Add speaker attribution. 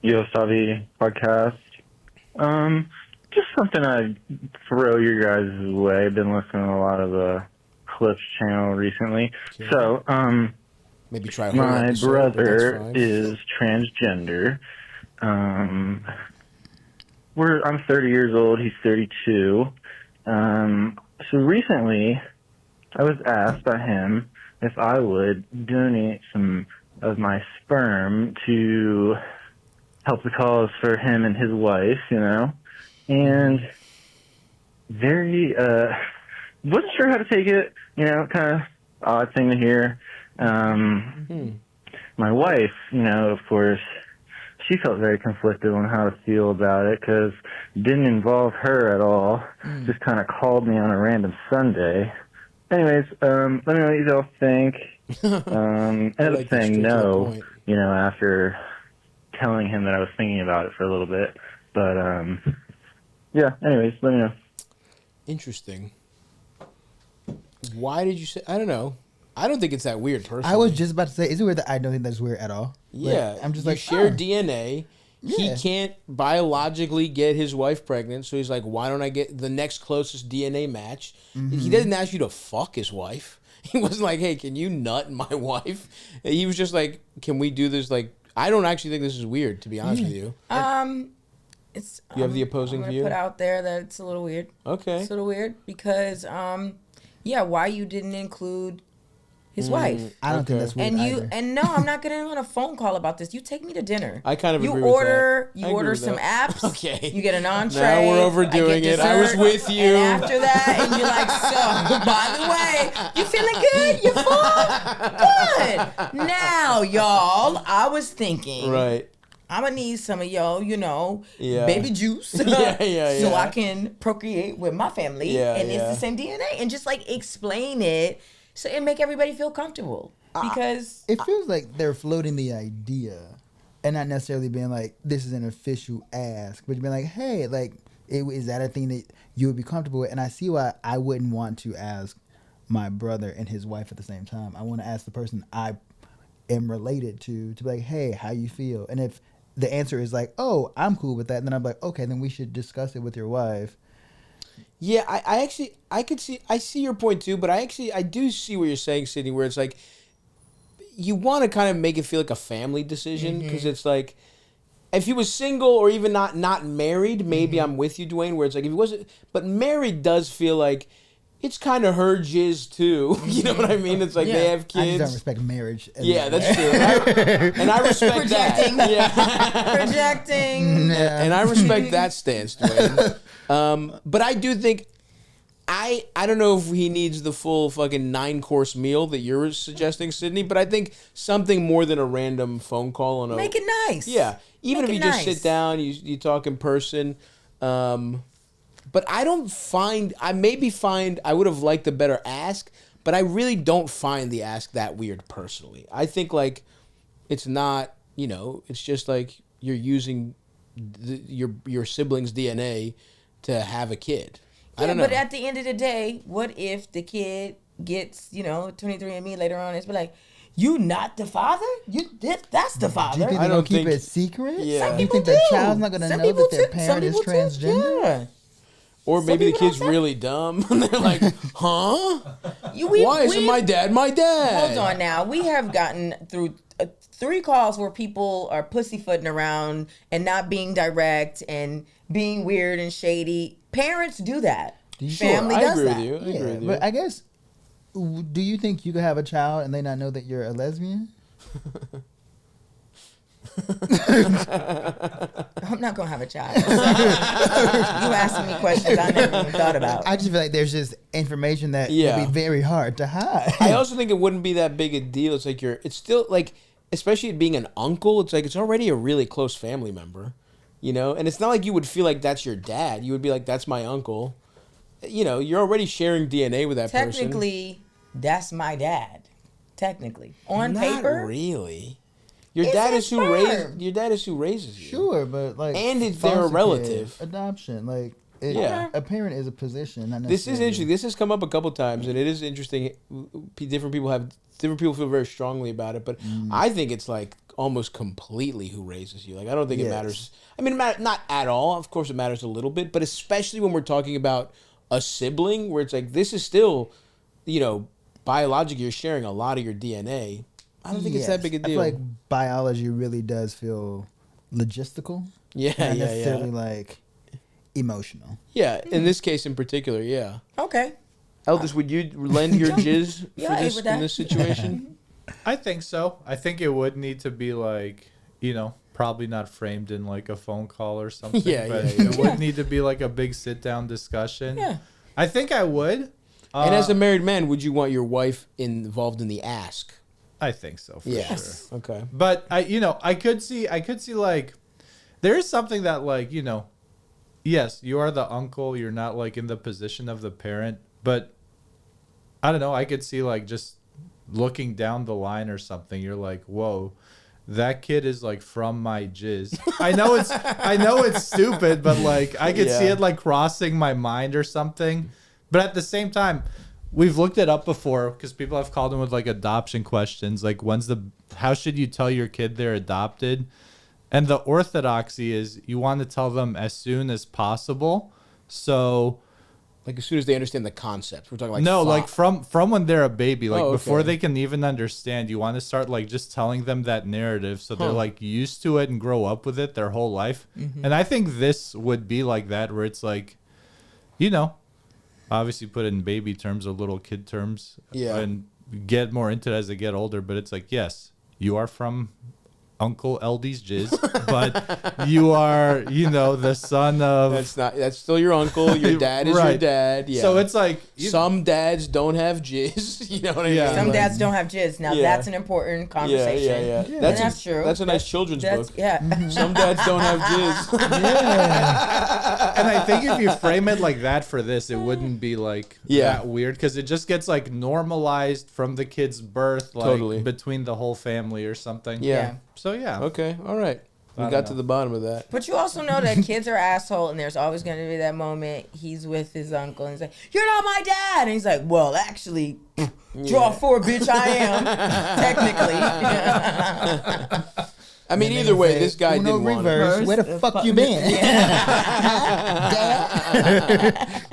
Speaker 1: Yo Savi podcast. Just something I throw your guys' way. I've been listening to a lot of the Clips channel recently.
Speaker 2: Okay.
Speaker 1: So,
Speaker 2: maybe try a whole
Speaker 1: my
Speaker 2: episode, but that's
Speaker 1: brother
Speaker 2: fine.
Speaker 1: is transgender. I'm 30 years old. He's 32. So recently, I was asked by him if I would donate some of my sperm to help the cause for him and his wife, you know, and very, wasn't sure how to take it, you know, kind of odd thing to hear. My wife, you know, of course, she felt very conflicted on how to feel about it because it didn't involve her at all. Just kind of called me on a random Sunday. Anyways, let me know what you all think. Ended up saying no, you know, after telling him that I was thinking about it for a little bit. But, yeah, anyways, let me know.
Speaker 2: Interesting. Why did you say... I don't know. I don't think it's that weird, personally.
Speaker 3: I was just about to say, is it weird that I don't think that's weird at all?
Speaker 2: Yeah.
Speaker 3: Like, I'm just
Speaker 2: you
Speaker 3: like,
Speaker 2: share DNA. He
Speaker 3: Yeah.
Speaker 2: can't biologically get his wife pregnant, so he's like, why don't I get the next closest DNA match? He doesn't ask you to fuck his wife. He wasn't like, hey, can you nut my wife? He was just like, can we do this? Like, I don't actually think this is weird, to be honest with you.
Speaker 4: It's
Speaker 2: You have the opposing
Speaker 4: I'm
Speaker 2: view?
Speaker 4: gonna put out there that it's a little weird.
Speaker 2: Okay.
Speaker 4: It's a little weird because yeah, why you didn't include his wife?
Speaker 3: I don't think that's weird either.
Speaker 4: And no, I'm not getting on a phone call about this. You take me to dinner.
Speaker 2: I kind of
Speaker 4: you
Speaker 2: agree
Speaker 4: order
Speaker 2: with that.
Speaker 4: you order some apps.
Speaker 2: Okay.
Speaker 4: You get an entree.
Speaker 2: Now we're overdoing
Speaker 4: I get
Speaker 2: it. I was
Speaker 4: dessert,
Speaker 2: with you.
Speaker 4: And after that, and you're like, so by the way, you feeling good? You full? Good. Now, y'all, I was thinking.
Speaker 2: Right.
Speaker 4: I'm gonna need some of y'all, you know,
Speaker 2: Yeah.
Speaker 4: baby juice,
Speaker 2: Yeah,
Speaker 4: so
Speaker 2: yeah.
Speaker 4: I can procreate with my family,
Speaker 2: Yeah,
Speaker 4: and
Speaker 2: yeah.
Speaker 4: it's the same DNA, and just like explain it, so it make everybody feel comfortable because
Speaker 3: It feels like they're floating the idea and not necessarily being like, this is an official ask, but being like, hey, like, is that a thing that you would be comfortable with? And I see why I wouldn't want to ask my brother and his wife at the same time. I want to ask the person I am related to be like, hey, how you feel? And if the answer is like, oh, I'm cool with that, then I'm like, okay, then we should discuss it with your wife.
Speaker 2: Yeah, I see your point too, but I do see what you're saying, Sydnee, where it's like, you want to kind of make it feel like a family decision, because it's like, if he was single or even not married, maybe I'm with you, Dwayne, where it's like, if he wasn't, but married does feel like, it's kind of her jizz too. You know what I mean? It's like they have
Speaker 3: I just
Speaker 2: kids.
Speaker 3: don't respect marriage.
Speaker 2: Yeah, that's true. And I respect
Speaker 4: projecting,
Speaker 2: that. Yeah.
Speaker 4: projecting.
Speaker 2: And I respect that stance, Dwayne. But I do think, I don't know if he needs the full fucking 9-course meal that you're suggesting, Sydney, but I think something more than a random phone call on a...
Speaker 4: Make it nice.
Speaker 2: Yeah. Even
Speaker 4: Make
Speaker 2: if
Speaker 4: it
Speaker 2: you just
Speaker 4: nice.
Speaker 2: sit down, you talk in person. But I don't find... I would have liked a better ask, but I really don't find the ask that weird personally. I think, like, it's not, you know, it's just like you're using your sibling's DNA to have a kid. I don't know.
Speaker 4: But at the end of the day, what if the kid gets, you know, 23andMe later on? It's be like, you not the father? That's the father.
Speaker 3: Do you think
Speaker 2: I
Speaker 3: they're going
Speaker 2: don't
Speaker 3: to keep
Speaker 2: think-
Speaker 3: it secret?
Speaker 2: Yeah.
Speaker 4: Some
Speaker 3: You
Speaker 4: people
Speaker 3: think
Speaker 4: do.
Speaker 3: the child's not going to
Speaker 4: Some
Speaker 3: know
Speaker 4: people
Speaker 3: that their
Speaker 4: too.
Speaker 3: parent is
Speaker 4: Some people too.
Speaker 3: transgender?
Speaker 4: Yeah.
Speaker 2: Or maybe the
Speaker 4: people
Speaker 2: kid's
Speaker 4: don't
Speaker 2: really dumb. And they're like, huh?
Speaker 4: We-
Speaker 2: Why isn't
Speaker 4: we-
Speaker 2: my dad my dad?
Speaker 4: Hold on now. We have gotten through 3 calls where people are pussyfooting around and not being direct and being weird and shady. Parents do that. Family
Speaker 2: I
Speaker 4: does
Speaker 2: agree
Speaker 4: that.
Speaker 2: with you. I agree with you.
Speaker 3: But I guess, do you think you could have a child and they not know that you're a lesbian?
Speaker 4: I'm not gonna have a child. You asking me questions I never even thought about.
Speaker 3: I just feel like there's just information that
Speaker 2: Yeah.
Speaker 3: would be very hard to hide.
Speaker 2: I also think it wouldn't be that big a deal. It's like it's still like, especially it being an uncle, it's like it's already a really close family member, you know? And it's not like you would feel like that's your dad. You would be like, that's my uncle. You know, you're already sharing DNA with that person.
Speaker 4: Technically, that's my dad. Technically, on
Speaker 2: Not
Speaker 4: paper,
Speaker 2: really. Your
Speaker 4: It's
Speaker 2: dad
Speaker 4: his
Speaker 2: is who
Speaker 4: sperm.
Speaker 2: Your dad is who raises you.
Speaker 3: Sure, but like,
Speaker 2: And if they're a
Speaker 3: foster
Speaker 2: relative.
Speaker 3: care, adoption, like,
Speaker 2: Yeah.
Speaker 3: a parent is a position. Not
Speaker 2: This is
Speaker 3: necessarily-
Speaker 2: interesting. This has come up a couple times, and it is interesting. Different people feel very strongly about it, but I think it's like almost completely who raises you. Like I don't think it
Speaker 3: Yes.
Speaker 2: matters. I mean, not at all. Of course, it matters a little bit, but especially when we're talking about a sibling, where it's like this is still, biologically you're sharing a lot of your DNA. I don't think it's that big a
Speaker 3: I
Speaker 2: deal.
Speaker 3: feel like biology really does feel logistical.
Speaker 2: Yeah,
Speaker 3: Not
Speaker 2: yeah,
Speaker 3: necessarily
Speaker 2: yeah.
Speaker 3: like emotional.
Speaker 2: Yeah, in this case in particular, yeah.
Speaker 4: Okay.
Speaker 2: Eldest, would you lend your jizz for
Speaker 4: Yeah, I
Speaker 2: this
Speaker 4: with
Speaker 2: in
Speaker 4: that.
Speaker 2: this situation?
Speaker 5: I think so. I think it would need to be like, probably not framed in like a phone call or something.
Speaker 2: Yeah,
Speaker 5: but
Speaker 2: yeah, yeah.
Speaker 5: it would need to be like a big sit down discussion.
Speaker 4: Yeah.
Speaker 5: I think I would.
Speaker 2: And as a married man, would you want your wife involved in the ask?
Speaker 5: I think so for
Speaker 4: Yes.
Speaker 5: sure.
Speaker 2: Okay.
Speaker 5: But I could see like there is something that like, yes, you are the uncle, you're not like in the position of the parent, but I don't know, I could see like just looking down the line or something, you're like, whoa, that kid is like from my jizz. I know it's stupid, but like I could see
Speaker 2: Yeah.
Speaker 5: it like crossing my mind or something. But at the same time, we've looked it up before because people have called in with like adoption questions, like how should you tell your kid they're adopted? And the orthodoxy is you want to tell them as soon as possible. So
Speaker 2: Like as soon as they understand the concept, we're talking like
Speaker 5: no,
Speaker 2: five.
Speaker 5: like from when they're a baby, like
Speaker 2: Oh,
Speaker 5: before
Speaker 2: okay.
Speaker 5: they can even understand, you want to start like just telling them that narrative so they're
Speaker 2: Huh.
Speaker 5: like used to it and grow up with it their whole life. And I think this would be like that, where it's like, obviously put it in baby terms or little kid terms,
Speaker 2: Yeah.
Speaker 5: and get more into it as they get older. But it's like, yes, you are from Uncle LD's jizz, but you are, the son of.
Speaker 2: That's still your uncle. Your dad is your
Speaker 5: Right.
Speaker 2: dad. Yeah.
Speaker 5: So it's like
Speaker 2: some dads don't have jizz. You know what I
Speaker 5: Yeah.
Speaker 2: mean?
Speaker 4: Some
Speaker 2: Like-
Speaker 4: dads don't have jizz. Now
Speaker 2: Yeah.
Speaker 4: that's an important conversation.
Speaker 2: Yeah.
Speaker 4: And
Speaker 2: That's
Speaker 4: that's true.
Speaker 2: That's a nice children's book.
Speaker 4: Yeah.
Speaker 2: Some dads don't have jizz.
Speaker 5: And I think if you frame it like that for this, it wouldn't be like that weird, because it just gets like normalized from the kid's birth, like
Speaker 2: Totally.
Speaker 5: between the whole family or something.
Speaker 2: Yeah.
Speaker 5: So yeah.
Speaker 2: Okay. All right. We
Speaker 5: I
Speaker 2: got
Speaker 5: don't
Speaker 2: to
Speaker 5: know.
Speaker 2: the bottom of that.
Speaker 4: But you also know that kids are asshole, and there's always going to be that moment he's with his uncle and he's like, "You're not my dad," and he's like, "Well, actually, draw four, bitch, I am technically."
Speaker 2: I mean, either way, this guy
Speaker 3: Uno
Speaker 2: didn't want it.
Speaker 3: reverse. Where the fuck you been? Dad?